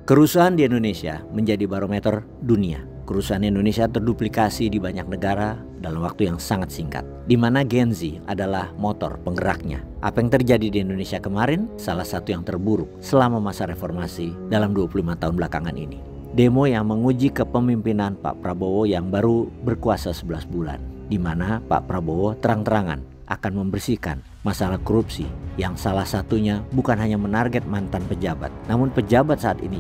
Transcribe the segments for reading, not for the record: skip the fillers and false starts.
Kerusuhan di Indonesia menjadi barometer dunia. Kerusuhan Indonesia terduplikasi di banyak negara dalam waktu yang sangat singkat, di mana Gen Z adalah motor penggeraknya. Apa yang terjadi di Indonesia kemarin salah satu yang terburuk selama masa reformasi dalam 25 tahun belakangan ini. Demo yang menguji kepemimpinan Pak Prabowo yang baru berkuasa 11 bulan, di mana Pak Prabowo terang-terangan akan membersihkan masalah korupsi yang salah satunya bukan hanya menarget mantan pejabat, namun pejabat saat ini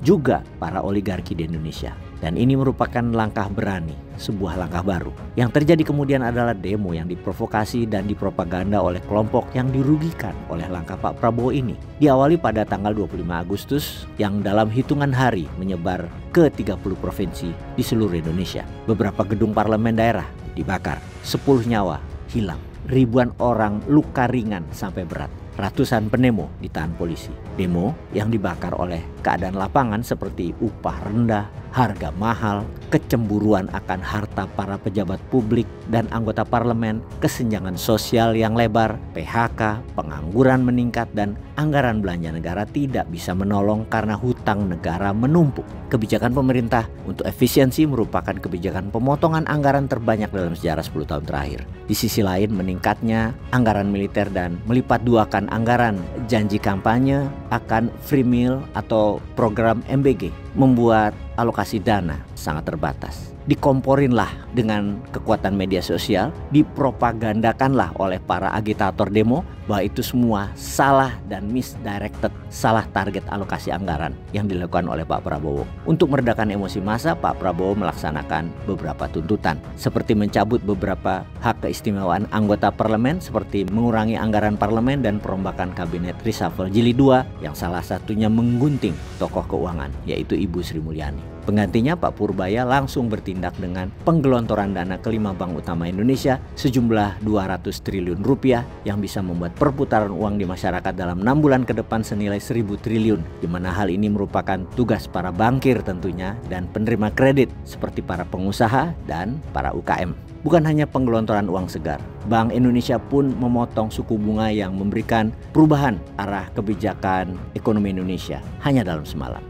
juga para oligarki di Indonesia. Dan ini merupakan langkah berani, sebuah langkah baru. Yang terjadi kemudian adalah demo yang diprovokasi dan dipropaganda oleh kelompok yang dirugikan oleh langkah Pak Prabowo ini. Diawali pada tanggal 25 Agustus yang dalam hitungan hari menyebar ke 30 provinsi di seluruh Indonesia. Beberapa gedung parlemen daerah dibakar, 10 nyawa hilang. Ribuan orang luka ringan sampai berat. Ratusan pendemo ditahan polisi. Demo yang dibakar oleh keadaan lapangan seperti upah rendah, harga mahal, kecemburuan akan harta para pejabat publik dan anggota parlemen, kesenjangan sosial yang lebar, PHK, pengangguran meningkat, dan anggaran belanja negara tidak bisa menolong karena hutang negara menumpuk. Kebijakan pemerintah untuk efisiensi merupakan kebijakan pemotongan anggaran terbanyak dalam sejarah 10 tahun terakhir. Di sisi lain, meningkatnya anggaran militer dan melipat duakan anggaran janji kampanye akan free meal atau program MBG membuat alokasi dana sangat terbatas. Dikomporinlah dengan kekuatan media sosial, dipropagandakanlah oleh para agitator demo bahwa itu semua salah dan misdirected, salah target alokasi anggaran yang dilakukan oleh Pak Prabowo. Untuk meredakan emosi massa, Pak Prabowo melaksanakan beberapa tuntutan seperti mencabut beberapa hak keistimewaan anggota parlemen seperti mengurangi anggaran parlemen dan perombakan kabinet reshuffle jilid 2 yang salah satunya menggunting tokoh keuangan yaitu Ibu Sri Mulyani. Penggantinya Pak Purbaya langsung bertindak dengan penggelontoran dana ke 5 bank utama Indonesia sejumlah 200 triliun rupiah yang bisa membuat perputaran uang di masyarakat dalam 6 bulan ke depan senilai 1.000 triliun, di mana hal ini merupakan tugas para bankir tentunya dan penerima kredit seperti para pengusaha dan para UKM. Bukan hanya penggelontoran uang segar, Bank Indonesia pun memotong suku bunga yang memberikan perubahan arah kebijakan ekonomi Indonesia hanya dalam semalam.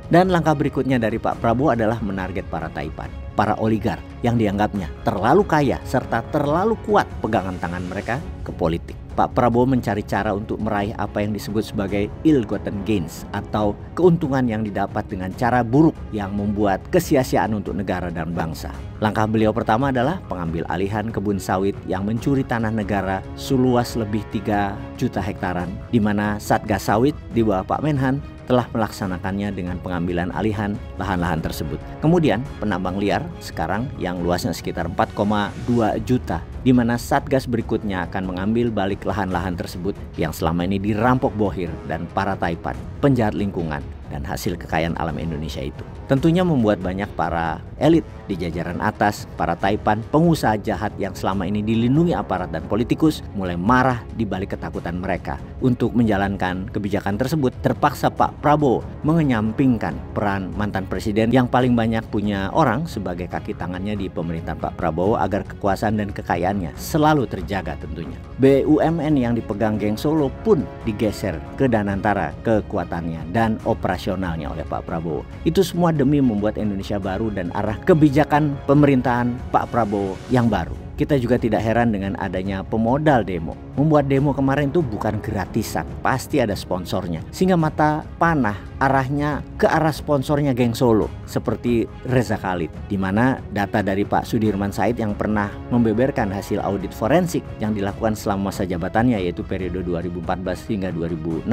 Dan langkah berikutnya dari Pak Prabowo adalah menarget para taipan, para oligar yang dianggapnya terlalu kaya serta terlalu kuat pegangan tangan mereka ke politik. Pak Prabowo mencari cara untuk meraih apa yang disebut sebagai ill-gotten gains atau keuntungan yang didapat dengan cara buruk yang membuat kesia-siaan untuk negara dan bangsa. Langkah beliau pertama adalah pengambil alihan kebun sawit yang mencuri tanah negara seluas lebih 3 juta hektaran, di mana Satgas Sawit di bawah Pak Menhan telah melaksanakannya dengan pengambilan alihan lahan-lahan tersebut. Kemudian penambang liar sekarang yang luasnya sekitar 4,2 juta, di mana Satgas berikutnya akan mengambil balik lahan-lahan tersebut yang selama ini dirampok bohir dan para taipan, penjahat lingkungan, dan hasil kekayaan alam Indonesia itu. Tentunya membuat banyak para elit di jajaran atas, para taipan, pengusaha jahat yang selama ini dilindungi aparat dan politikus mulai marah di balik ketakutan mereka. Untuk menjalankan kebijakan tersebut, terpaksa Pak Prabowo mengenyampingkan peran mantan presiden yang paling banyak punya orang sebagai kaki tangannya di pemerintahan Pak Prabowo agar kekuasaan dan kekayaannya selalu terjaga tentunya. BUMN yang dipegang geng Solo pun digeser ke Danantara kekuatannya dan operasionalnya oleh Pak Prabowo. Itu semua demi membuat Indonesia baru dan arah kebijakan pemerintahan Pak Prabowo yang baru. Kita juga tidak heran dengan adanya pemodal demo. Membuat demo kemarin itu bukan gratisan, pasti ada sponsornya. Sehingga mata panah arahnya ke arah sponsornya geng Solo seperti Reza Khalid, di mana data dari Pak Sudirman Said yang pernah membeberkan hasil audit forensik yang dilakukan selama masa jabatannya yaitu periode 2014 hingga 2016.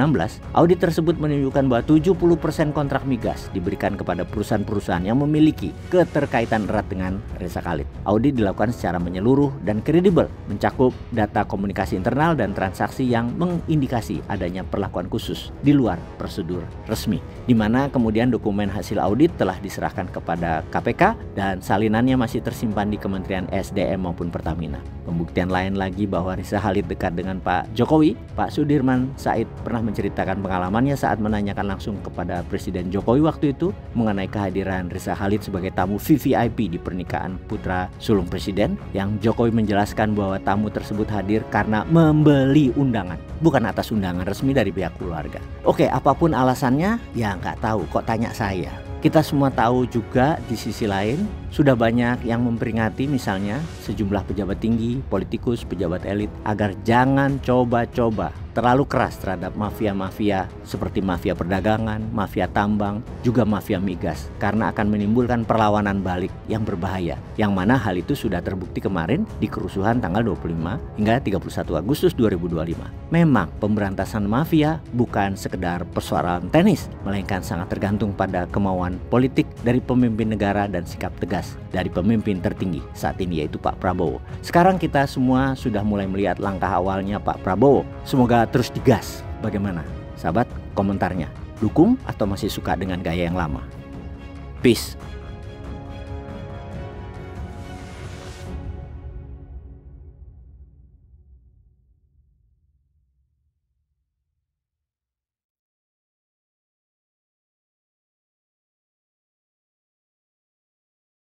Audit tersebut menunjukkan bahwa 70% kontrak migas diberikan kepada perusahaan-perusahaan yang memiliki keterkaitan erat dengan Reza Khalid. Audit dilakukan secara menyeluruh dan kredibel, mencakup data komunikasi internal dan transaksi yang mengindikasi adanya perlakuan khusus di luar prosedur resmi resmi, di mana kemudian dokumen hasil audit telah diserahkan kepada KPK dan salinannya masih tersimpan di Kementerian SDM maupun Pertamina. Pembuktian lain lagi bahwa Riza Khalid dekat dengan Pak Jokowi. Pak Sudirman Said pernah menceritakan pengalamannya saat menanyakan langsung kepada Presiden Jokowi waktu itu mengenai kehadiran Riza Khalid sebagai tamu VVIP di pernikahan putra sulung Presiden, yang Jokowi menjelaskan bahwa tamu tersebut hadir karena membeli undangan, bukan atas undangan resmi dari pihak keluarga. Oke, apapun alasannya, ya nggak tahu, kok tanya saya. Kita semua tahu juga di sisi lain sudah banyak yang memperingati misalnya sejumlah pejabat tinggi, politikus, pejabat elit agar jangan coba-coba terlalu keras terhadap mafia-mafia seperti mafia perdagangan, mafia tambang, juga mafia migas, karena akan menimbulkan perlawanan balik yang berbahaya, yang mana hal itu sudah terbukti kemarin di kerusuhan tanggal 25 hingga 31 Agustus 2025. Memang pemberantasan mafia bukan sekedar persoalan teknis, melainkan sangat tergantung pada kemauan politik dari pemimpin negara dan sikap tegas dari pemimpin tertinggi saat ini, yaitu Pak Prabowo. Sekarang kita semua sudah mulai melihat langkah awalnya Pak Prabowo. Semoga terus digas. Bagaimana, sahabat? Komentarnya, dukung atau masih suka dengan gaya yang lama? Peace.